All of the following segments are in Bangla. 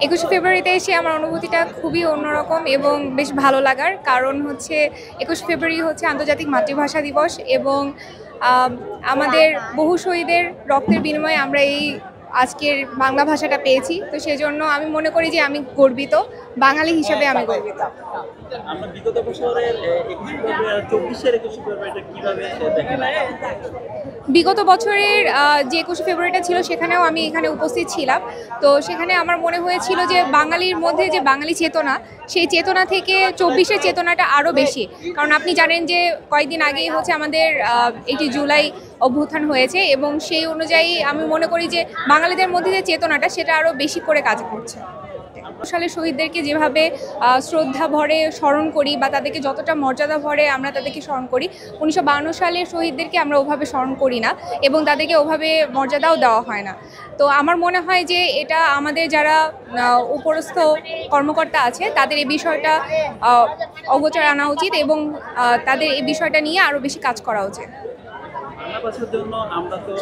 21শে ফেব্রুয়ারিতে এসে আমার অনুভূতিটা খুবই অন্যরকম এবং বেশ ভালো লাগার কারণ হচ্ছে 21শে ফেব্রুয়ারি হচ্ছে আন্তর্জাতিক মাতৃভাষা দিবস এবং আম, আমাদের বহু শহীদের রক্তের বিনিময়ে আমরা এই আজকের বাংলা ভাষাটা পেয়েছি। তো সেজন্য আমি মনে করি যে আমি গর্বিত, বাঙালি হিসেবে আমি গর্বিত। আমরা বিগত বছরের 21শে ফেব্রুয়ারি আর 24-এর 21শে ফেব্রুয়ারিটা কিভাবে দেখেন? বিগত বছরের যে 21শে ফেব্রুয়ারিটা ছিল সেখানেও আমি এখানে উপস্থিত ছিলাম। তো সেখানে আমার মনে হয়েছিল যে বাঙালির মধ্যে যে বাঙালি চেতনা, সেই চেতনা থেকে 24-এর চেতনাটা আরও বেশি। কারণ আপনি জানেন যে কয়েকদিন আগেই হচ্ছে আমাদের 8 জুলাই অভ্যুত্থান হয়েছে এবং সেই অনুযায়ী আমি মনে করি যে বাঙালিদের মধ্যে যে চেতনাটা সেটা আরও বেশি করে কাজ করছে। সালে শহীদদেরকে যেভাবে শ্রদ্ধা ভরে স্মরণ করি বা তাদেরকে যতটা মর্যাদা ভরে আমরা তাদেরকে স্মরণ করি, 1952 সালের শহীদদেরকে আমরা ওভাবে স্মরণ করি না এবং তাদেরকে ওভাবে মর্যাদাও দেওয়া হয় না। তো আমার মনে হয় যে এটা আমাদের যারা উপরস্থ কর্মকর্তা আছে তাদের এই বিষয়টা অগোচর আনা উচিত এবং তাদের এই বিষয়টা নিয়ে আরও বেশি কাজ করা উচিত। বাংলা ভাষার জন্য আমরা তো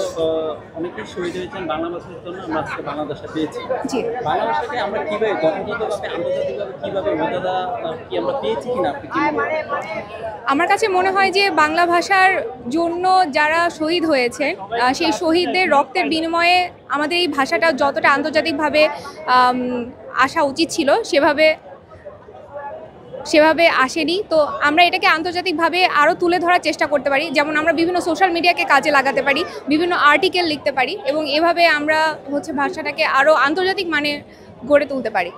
অনেকেই শহীদ হয়েছেন, বাংলা ভাষার জন্য আমরা আজকে বাংলা ভাষা পেয়েছি। জি, বাংলা ভাষাকে আমরা কিভাবে যথাযথভাবে আন্তর্জাতিকভাবে কিভাবে মর্যাদা কি আমরা পেয়েছি কিনা আপনি কি মনে করেন? আমার কাছে মনে হয় যে বাংলা ভাষার জন্য যারা শহীদ হয়েছে সেই শহীদদের রক্তের বিনিময়ে আমাদের এই ভাষাটা যতটা আন্তর্জাতিকভাবে আসা উচিত ছিল সেভাবে আসেনি। তো আমরা এটাকে আন্তর্জাতিকভাবে আরও তুলে ধরার চেষ্টা করতে পারি, যেমন আমরা বিভিন্ন সোশ্যাল মিডিয়াকে কাজে লাগাতে পারি, বিভিন্ন আর্টিকেল লিখতে পারি এবং এভাবে আমরা হচ্ছে ভাষাটাকে আরও আন্তর্জাতিক মানে গড়ে তুলতে পারি।